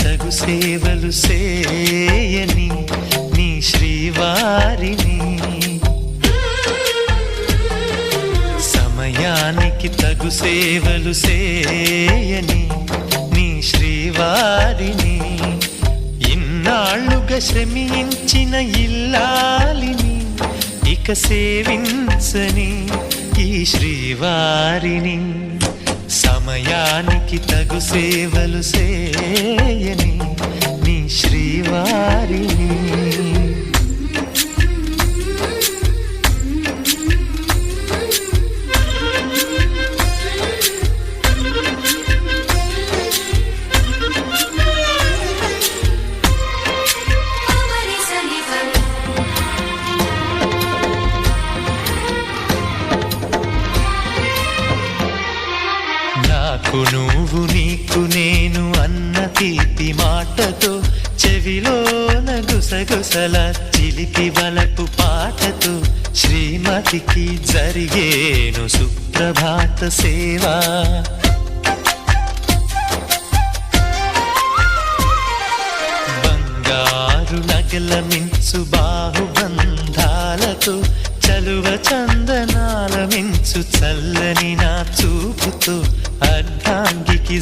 తగు సేవలు సేయని నీ శ్రీవారిని, సమయానికి తగు సేవలు సేయని నీ శ్రీవారిని, ఇన్నాళ్ళుగా శ్రమించిన ఇల్లాలిని ఇక సేవించని ఈ శ్రీవారిని, సమయానికి తగు సేవలు సేయని నీ శ్రీవారిని. నాకు నువ్వు నీకు నేను అన్న తీపి మాటతో, చెవిలోన గుసగుసల చిలిపి వలపు పాటతో, శ్రీమతికి జరిగేను సుప్రభాత సేవా. బంగారు నగల మించు బాహుబంధాలతో, చలువ చందనాల మించు చల్లని నా చూపుతో, అర్ధాంగికి